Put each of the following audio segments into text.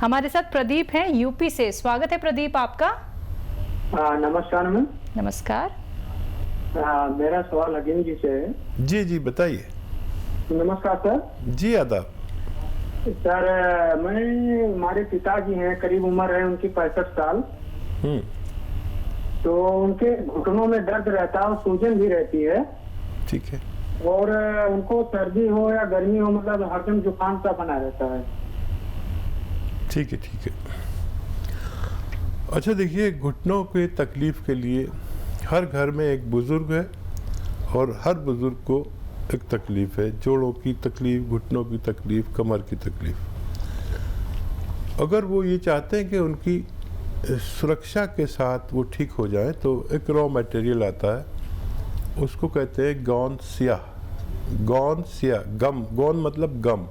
हमारे साथ प्रदीप हैं यूपी से। स्वागत है प्रदीप आपका। नमस्कार मैम। नमस्कार। मेरा सवाल अजीम जी से है। जी जी बताइए। नमस्कार सर। जी आदाब। सर हमारे पिताजी हैं, करीब उम्र है उनकी 65 साल। तो उनके घुटनों में दर्द रहता है और सूजन भी रहती है। ठीक है। और उनको सर्दी हो या गर्मी हो, मतलब हरदम जुकाम सा बना रहता है। ठीक है ठीक है। अच्छा देखिए, घुटनों के तकलीफ के लिए हर घर में एक बुज़ुर्ग है और हर बुज़ुर्ग को एक तकलीफ़ है। जोड़ों की तकलीफ़, घुटनों की तकलीफ़, कमर की तकलीफ़। अगर वो ये चाहते हैं कि उनकी सुरक्षा के साथ वो ठीक हो जाए तो एक रॉ मटेरियल आता है, उसको कहते हैं गोंद स्याह। गोंद स्याह, गम, गोंद मतलब गम।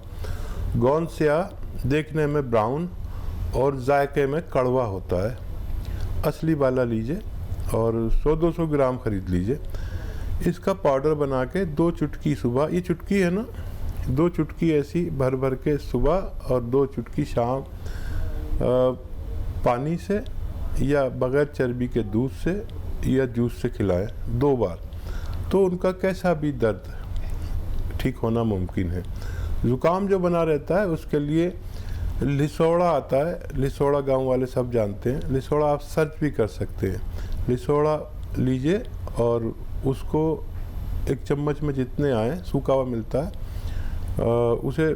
गोंद स्याह देखने में ब्राउन और जायके में कड़वा होता है। असली वाला लीजिए और 100-200 ग्राम खरीद लीजिए। इसका पाउडर बना के 2 चुटकी सुबह, ये चुटकी है ना, 2 चुटकी ऐसी भर भर के सुबह और 2 चुटकी शाम पानी से या बग़ैर चर्बी के दूध से या जूस से खिलाएं 2 बार, तो उनका कैसा भी दर्द ठीक होना मुमकिन है। ज़ुकाम जो बना रहता है उसके लिए लिसोड़ा आता है। लिसोड़ा गांव वाले सब जानते हैं। लिसोड़ा आप सर्च भी कर सकते हैं। लिसोड़ा लीजिए और उसको 1 चम्मच में जितने आए, सूखा हुआ मिलता है, उसे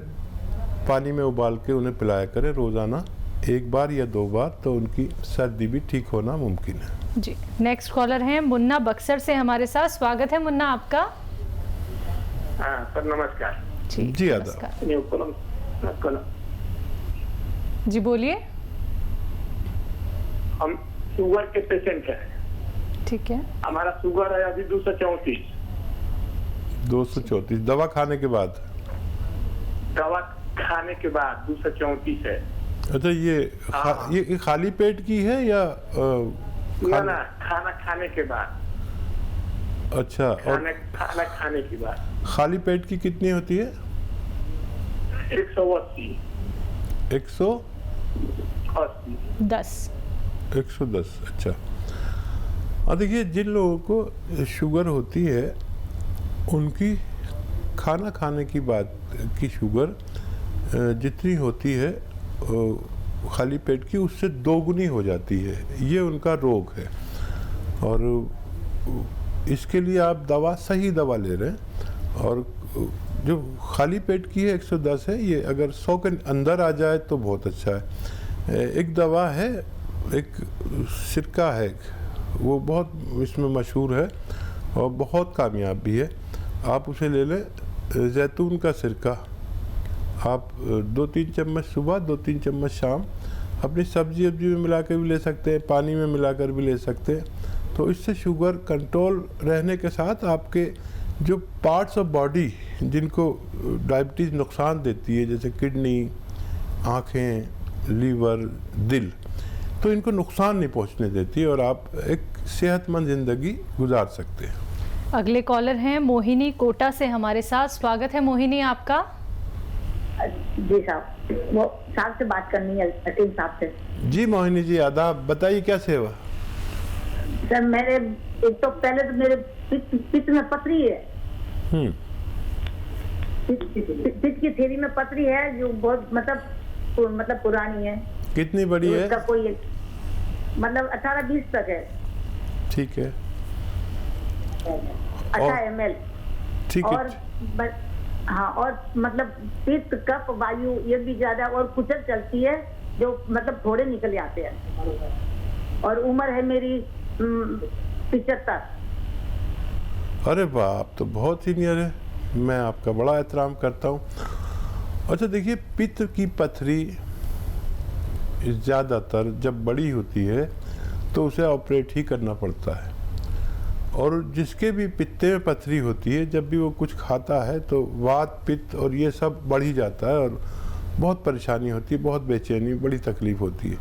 पानी में उबाल के उन्हें पिलाया करें रोज़ाना 1 बार या 2 बार, तो उनकी सर्दी भी ठीक होना मुमकिन है। जी, नेक्स्ट कॉलर हैं मुन्ना बक्सर से हमारे साथ। स्वागत है मुन्ना आपका। सर नमस्कार। जी आदाब। जी बोलिए। हम शुगर के पेशेंट हैं। ठीक है। हमारा शुगर है अभी 234। 234 दवा खाने के बाद? दवा खाने के बाद 234 है। अच्छा, ये खाली पेट की है या ना खाना खाने के बाद? अच्छा। खाना खाने के बाद खाली पेट की कितनी होती है? 180। 110। अच्छा। देखिए, जिन लोगों को शुगर होती है उनकी खाना खाने की बाद की शुगर जितनी होती है खाली पेट की, उससे 2 गुनी हो जाती है। ये उनका रोग है और इसके लिए आप सही दवा ले रहे हैं। और जो खाली पेट की है 110 है, ये अगर 100 के अंदर आ जाए तो बहुत अच्छा है। एक दवा है, एक सिरका है, वो बहुत इसमें मशहूर है और बहुत कामयाब भी है। आप उसे ले लें, जैतून का सिरका। आप 2-3 चम्मच सुबह, 2-3 चम्मच शाम अपनी सब्जी में मिला कर भी ले सकते हैं, पानी में मिलाकर भी ले सकते हैं। तो इससे शुगर कंट्रोल रहने के साथ आपके जो पार्ट्स ऑफ बॉडी जिनको डायबिटीज़ नुकसान देती है, जैसे किडनी, आँखें, लीवर, दिल, तो इनको नुकसान नहीं पहुंचने देती और आप एक सेहतमंद ज़िंदगी गुजार सकते हैं। अगले कॉलर हैं मोहिनी कोटा से हमारे साथ। स्वागत है मोहिनी आपका। जी साहब, वो साहब से बात करनी है, अतीम साहब से। जी मोहिनी जी आदाब, बताइए क्या सेवा? सर मेरे एक तो पहले तो मेरे पित्त में पथरी है। पित्त की थैली में पथरी है जो बहुत मतलब पुरानी है। कितनी बड़ी है? उसका कोई मतलब 18-20 तक है। ठीक है। 18 ml। ठीक है। और हाँ, और मतलब पित्त, कफ, वायु ये भी ज्यादा और कुचल चलती है, जो मतलब थोड़े निकल आते हैं। और उम्र है मेरी 75। अरे वाह, आप तो बहुत सीनियर है। मैं आपका बड़ा एहतराम करता हूँ। अच्छा देखिए, पित्त की पथरी ज़्यादातर जब बड़ी होती है तो उसे ऑपरेट ही करना पड़ता है। और जिसके भी पित्ते में पथरी होती है, जब भी वो कुछ खाता है तो वात, पित्त और ये सब बढ़ ही जाता है और बहुत परेशानी होती है, बहुत बेचैनी, बड़ी तकलीफ़ होती है।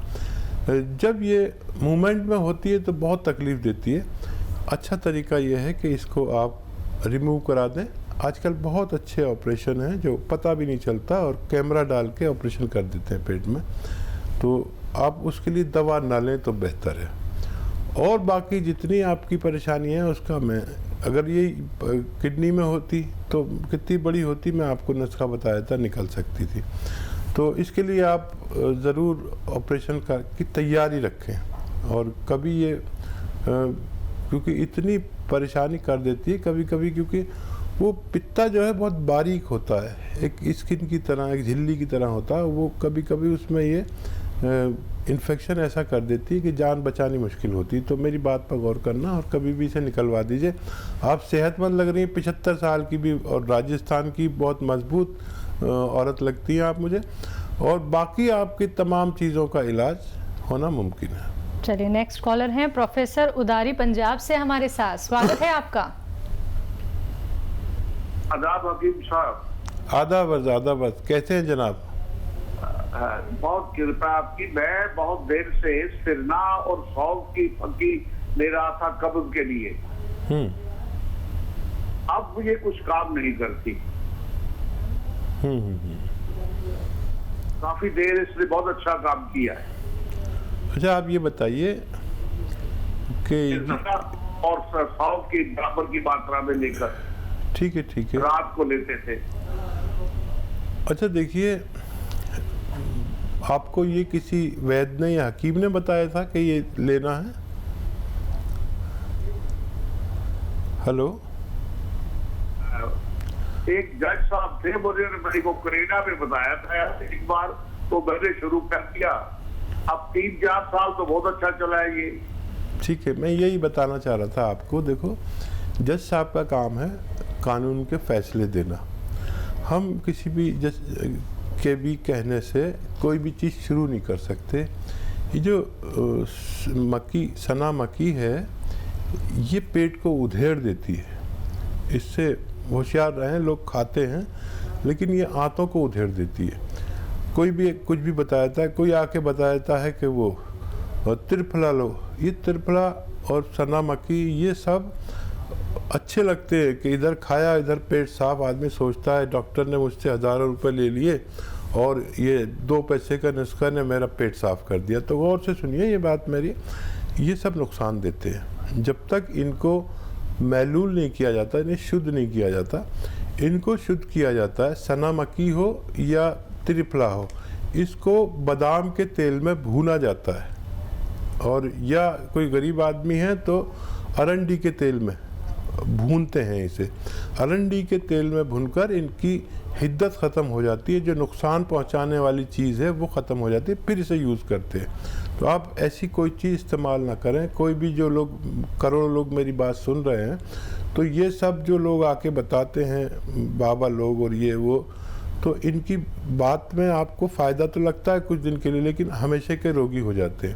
जब ये मूवमेंट में होती है तो बहुत तकलीफ़ देती है। अच्छा तरीका ये है कि इसको आप रिमूव करा दें। आजकल बहुत अच्छे ऑपरेशन हैं जो पता भी नहीं चलता और कैमरा डाल के ऑपरेशन कर देते हैं पेट में। तो आप उसके लिए दवा ना लें तो बेहतर है। और बाकी जितनी आपकी परेशानी है उसका मैं, अगर ये किडनी में होती तो कितनी बड़ी होती, मैं आपको नुस्खा बताया था, निकल सकती थी। तो इसके लिए आप ज़रूर ऑपरेशन की तैयारी रखें। और कभी ये क्योंकि इतनी परेशानी कर देती है कभी कभी, क्योंकि वो पित्ता जो है बहुत बारीक होता है, एक स्किन की तरह, एक झिल्ली की तरह होता है, वो कभी कभी उसमें ये इन्फेक्शन ऐसा कर देती है कि जान बचानी मुश्किल होती है। तो मेरी बात पर गौर करना और कभी भी इसे निकलवा दीजिए। आप सेहतमंद लग रही हैं, 75 साल की भी, और राजस्थान की बहुत मजबूत औरत लगती हैं आप मुझे, और बाकी आपकी तमाम चीज़ों का इलाज होना मुमकिन है। चलिए नेक्स्ट कॉलर हैं प्रोफेसर उदारी पंजाब से हमारे साथ, स्वागत है आपका। आदाब हकीम साहब। आदाब, कैसे हैं जनाब? बहुत कृपा आपकी। मैं बहुत देर से सिरना और सौंफ की फक्की ले रहा था कब्ज के लिए। अब ये कुछ काम नहीं करती। काफी देर इसने बहुत अच्छा काम किया है। अच्छा, आप ये बताइए कि और सौंफ की बराबर की मात्रा में लेकर, ठीक है, रात को लेते थे। अच्छा देखिए, आपको ये किसी वैद्य ने या हकीम ने बताया था कि ये लेना है? हेलो, एक जज साहब थे, मुझे मेरे को करीना में बताया था एक बार, तो मैंने शुरू कर दिया। अब 3-4 साल तो बहुत अच्छा चला है ये। ठीक है, मैं यही बताना चाह रहा था आपको। देखो, जज साहब का काम है कानून के फैसले देना। हम किसी भी जज के भी कहने से कोई भी चीज़ शुरू नहीं कर सकते। ये जो सना मक्की है, ये पेट को उधेड़ देती है। इससे होशियार रहें, लोग खाते हैं लेकिन ये आंतों को उधेड़ देती है। कोई भी कुछ भी बताता है, कोई आके बताता है कि वो त्रिफला लो। ये त्रिफला और सना मक्की ये सब अच्छे लगते हैं कि इधर खाया इधर पेट साफ। आदमी सोचता है डॉक्टर ने मुझसे हज़ारों रुपए ले लिए और ये 2 पैसे का नुस्खा ने मेरा पेट साफ कर दिया। तो गौर से सुनिए ये बात मेरी, ये सब नुकसान देते हैं। जब तक इनको मैलूल नहीं किया जाता, इन्हें शुद्ध नहीं किया जाता, इनको शुद्ध किया जाता है। सना मक्की हो या त्रिफला हो, इसको बादाम के तेल में भूना जाता है, और या कोई गरीब आदमी है तो अरंडी के तेल में भूनते हैं इसे। अरंडी के तेल में भूनकर इनकी हिद्दत ख़त्म हो जाती है, जो नुकसान पहुंचाने वाली चीज़ है वो ख़त्म हो जाती है, फिर इसे यूज़ करते हैं। तो आप ऐसी कोई चीज़ इस्तेमाल ना करें। कोई भी जो लोग, करोड़ों लोग मेरी बात सुन रहे हैं, तो ये सब जो लोग आके बताते हैं, बाबा लोग और ये वो, तो इनकी बात में आपको फ़ायदा तो लगता है कुछ दिन के लिए, लेकिन हमेशा के रोगी हो जाते हैं।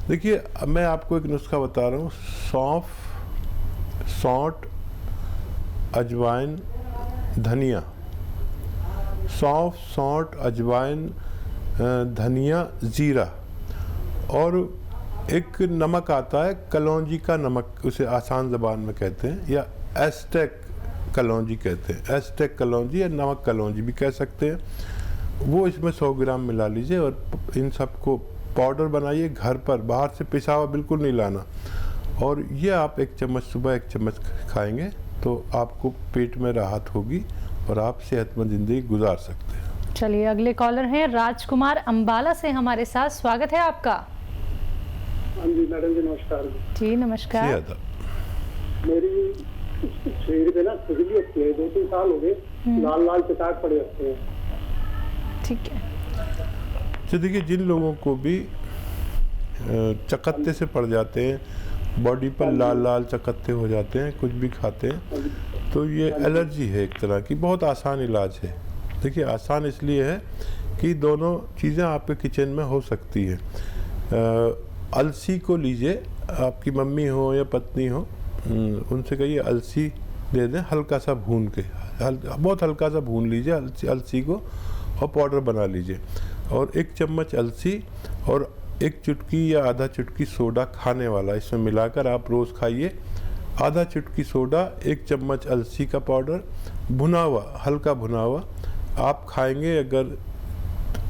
देखिए, मैं आपको एक नुस्खा बता रहा हूँ। सौंफ, सौंठ, अजवाइन, धनिया। सौंफ, सौंठ, अजवाइन, धनिया, ज़ीरा, और एक नमक आता है कलौंजी का नमक, उसे आसान ज़बान में कहते हैं, या एस्टेक कलौंजी कहते हैं। एस्टेक कलौंजी या नमक कलौंजी भी कह सकते हैं। वो इसमें 100 ग्राम मिला लीजिए और इन सबको पाउडर बनाइए घर पर, बाहर से पिसा हुआ बिल्कुल नहीं लाना। और ये आप 1 चम्मच सुबह 1 चम्मच खाएंगे तो आपको पेट में राहत होगी और आप सेहतमंद ज़िंदगी गुजार सकते हैं। चलिए अगले कॉलर हैं राजकुमार अंबाला से हमारे साथ, स्वागत है आपका। हाँ जी मैडम जी, नमस्कार जी नमस्कार। मेरी शरीर पे ना खुजली होती है, 2-3 साल हो गए, लाल लाल चटाक पड़े रहते हैं। ठीक है। तो देखिए, जिन लोगों को भी चकत्ते से पड़ जाते हैं, बॉडी पर लाल लाल चकत्ते हो जाते हैं, कुछ भी खाते हैं, तो ये एलर्जी है एक तरह की। बहुत आसान इलाज है। देखिए, आसान इसलिए है कि दोनों चीज़ें आपके किचन में हो सकती है। अलसी को लीजिए, आपकी मम्मी हो या पत्नी हो, उनसे कहिए अलसी दे दें, हल्का सा भून के, बहुत हल्का सा भून लीजिए अलसी को और पाउडर बना लीजिए। और 1 चम्मच अलसी और 1 चुटकी या आधा चुटकी सोडा खाने वाला इसमें मिलाकर आप रोज़ खाइए। आधा चुटकी सोडा, 1 चम्मच अलसी का पाउडर, भुना हुआ, हल्का भुना हुआ आप खाएंगे। अगर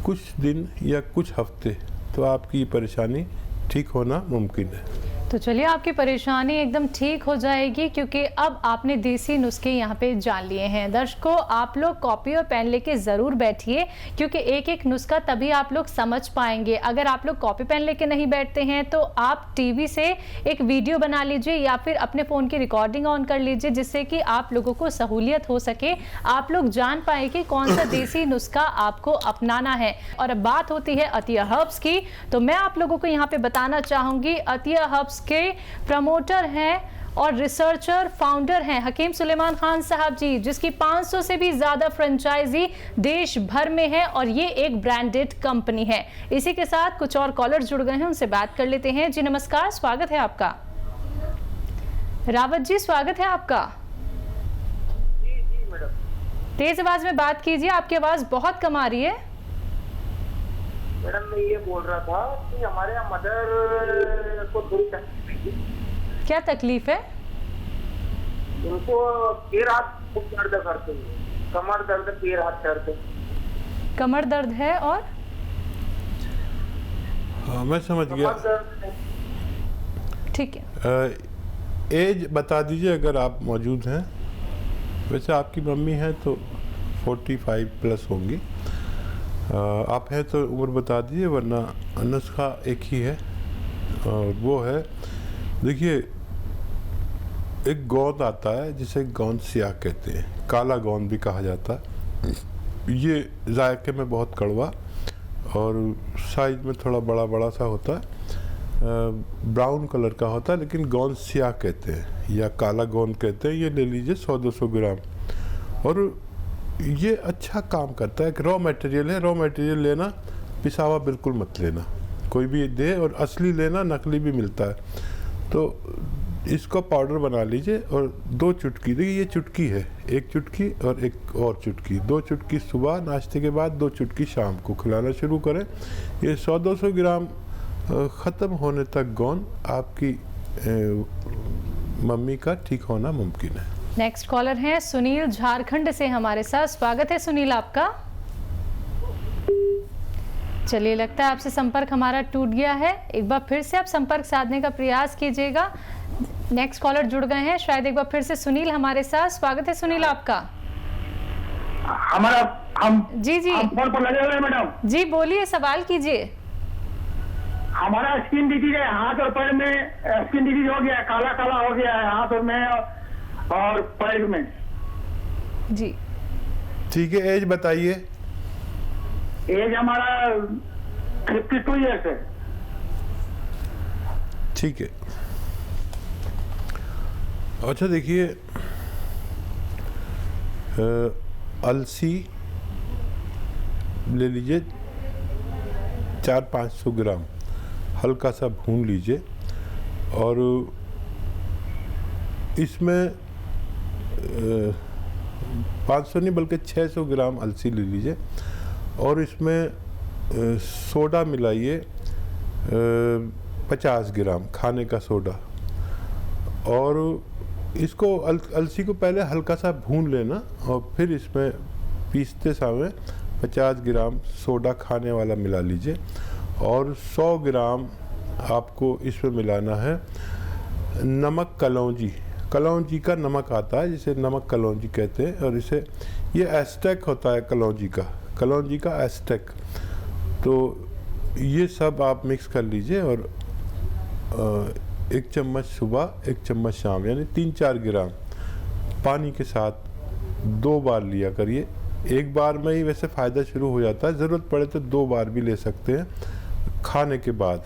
कुछ दिन या कुछ हफ्ते तो आपकी ये परेशानी ठीक होना मुमकिन है। तो चलिए आपकी परेशानी एकदम ठीक हो जाएगी, क्योंकि अब आपने देसी नुस्खे यहाँ पे जान लिए हैं। दर्शकों, आप लोग कॉपी और पेन लेके ज़रूर बैठिए, क्योंकि एक एक नुस्खा तभी आप लोग समझ पाएंगे। अगर आप लोग कॉपी पेन लेके नहीं बैठते हैं तो आप टीवी से एक वीडियो बना लीजिए या फिर अपने फ़ोन की रिकॉर्डिंग ऑन कर लीजिए, जिससे कि आप लोगों को सहूलियत हो सके, आप लोग जान पाए कि कौन सा देसी नुस्खा आपको अपनाना है। और अब बात होती है अतिया हर्ब्स की, तो मैं आप लोगों को यहाँ पे बताना चाहूँगी, अतिया हर्ब्स के प्रमोटर हैं और रिसर्चर फाउंडर हैं हकीम सुलेमान खान साहब जी, जिसकी 500 से भी ज्यादा फ्रेंचाइजी देश भर में है और ये एक ब्रांडेड कंपनी है। इसी के साथ कुछ और कॉलर जुड़ गए हैं, उनसे बात कर लेते हैं। जी नमस्कार, स्वागत है आपका। रावत जी, स्वागत है आपका। जी मैडम। तेज आवाज में बात कीजिए, आपकी आवाज बहुत कम आ रही है। मैडम मैं ये बोल रहा था कि हमारे यहाँ मदर को थोड़ी तकलीफ है। क्या तकलीफ है? उनको पैर हाथ खूब दर्द करते हैं, कमर दर्द, पैर हाथ दर्द। कमर दर्द है और हाँ, मैं समझ गया। कमर दर्द है। ठीक है। एज बता दीजिए अगर आप मौजूद हैं। वैसे आपकी मम्मी हैं तो 45 प्लस होंगी। आप हैं तो उम्र बता दीजिए, वरना नुस्खा एक ही है और वो है, देखिए एक गोंद आता है जिसे गोंद सियाह कहते हैं, काला गोंद भी कहा जाता है। ये जायके में बहुत कड़वा और साइज में थोड़ा बड़ा बड़ा सा होता है, ब्राउन कलर का होता है, लेकिन गोंद सियाह कहते हैं या काला गोंद कहते हैं। ये ले लीजिए 100-200 ग्राम। और ये अच्छा काम करता है, एक रॉ मटेरियल है। रॉ मटेरियल लेना, पिसावा बिल्कुल मत लेना, कोई भी दे, और असली लेना, नकली भी मिलता है। तो इसको पाउडर बना लीजिए और 2 चुटकी, देखिए ये चुटकी है, 1 चुटकी और एक और चुटकी, 2 चुटकी सुबह नाश्ते के बाद, 2 चुटकी शाम को खिलाना शुरू करें। ये 100-200 ग्राम ख़त्म होने तक गोंद आपकी मम्मी का ठीक होना मुमकिन है। नेक्स्ट कॉलर हैं सुनील, झारखंड से हमारे साथ। स्वागत है सुनील आपका। चलिए, लगता है आपसे संपर्क हमारा टूट गया है। एक बार फिर से आप संपर्क साधने का प्रयास कीजिएगा। नेक्स्ट कॉलर जुड़ गए हैं, शायद एक बार फिर से सुनील हमारे साथ। स्वागत है सुनील आपका। हमारा हम जी जी हम फोन पर लगे हुए हैं मैडम। जी, बोलिए, सवाल कीजिए। हमारा स्किन डिजीज है, हाथ और पैर में स्किन डिजीज हो गया है, काला काला हो गया है हाथ और में और पैर में। जी ठीक है, एज बताइए। एज हमारा 52 ईयर्स है। ठीक है। अच्छा देखिए, अलसी ले लीजिए 400-500 ग्राम, हल्का सा भून लीजिए और इसमें 500 नहीं बल्कि 600 ग्राम अलसी ले लीजिए और इसमें सोडा मिलाइए 50 ग्राम खाने का सोडा। और इसको अलसी को पहले हल्का सा भून लेना और फिर इसमें पीसते समय 50 ग्राम सोडा खाने वाला मिला लीजिए और 100 ग्राम आपको इसमें मिलाना है नमक कलौंजी। कलौंजी का नमक आता है जिसे नमक कलौंजी कहते हैं और इसे ये एस्टेक होता है कलौंजी का एस्टेक। तो ये सब आप मिक्स कर लीजिए और 1 चम्मच सुबह 1 चम्मच शाम, यानी 3-4 ग्राम पानी के साथ 2 बार लिया करिए। एक बार में ही वैसे फ़ायदा शुरू हो जाता है, ज़रूरत पड़े तो 2 बार भी ले सकते हैं खाने के बाद।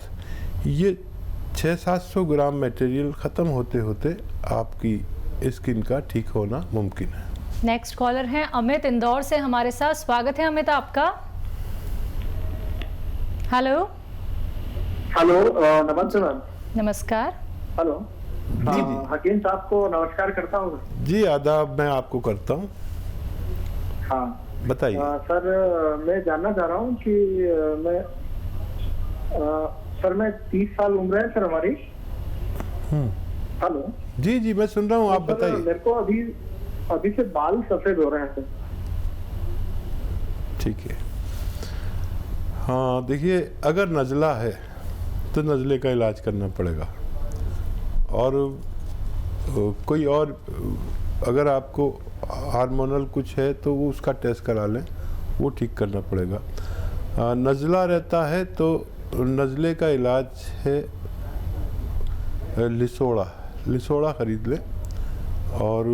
ये 600-700 ग्राम मटेरियल ख़त्म होते होते आपकी स्किन का ठीक होना मुमकिन है। नेक्स्ट कॉलर हैं अमित, इंदौर से हमारे साथ। स्वागत है अमित आपका। हेलो। हेलो, नमस्ते मैम। नमस्कार। हेलो जी। हकीम साहब को नमस्कार करता हूँ। जी आदाब, मैं आपको करता हूँ। हाँ बताइए। सर, मैं जानना चाह रहा हूँ कि मैं 30 साल उम्र है सर हमारी। हेलो। जी जी, मैं सुन रहा हूँ, आप बताइए। मेरे को अभी से बाल सफेद हो रहे हैं सर। ठीक है। हाँ देखिए, अगर नज़ला है तो नज़ले का इलाज करना पड़ेगा, और कोई और अगर आपको हार्मोनल कुछ है तो वो उसका टेस्ट करा लें, वो ठीक करना पड़ेगा। नज़ला रहता है तो नज़ले का इलाज है लिसोड़ा ख़रीद लें, और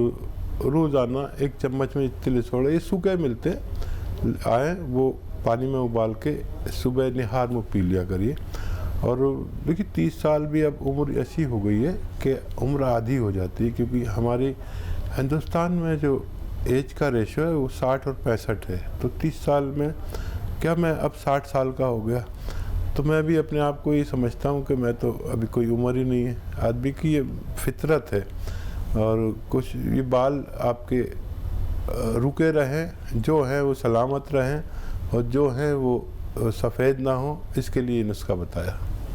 रोज़ाना 1 चम्मच में इतने लिसोड़े, ये सूखे मिलते आए, वो पानी में उबाल के सुबह निहार में पी लिया करिए। और देखिए 30 साल भी अब उम्र ऐसी हो गई है कि उम्र आधी हो जाती है, क्योंकि हमारे हिंदुस्तान में जो एज का रेशो है वो 60 और 65 है। तो 30 साल में क्या मैं अब 60 साल का हो गया, तो मैं भी अपने आप को ये समझता हूँ कि मैं तो अभी कोई उम्र ही नहीं है। आदमी की ये फितरत है, और कुछ ये बाल आपके रुके रहें, जो हैं वो सलामत रहें, और जो हैं वो सफ़ेद ना हो, इसके लिए नुस्खा बताया।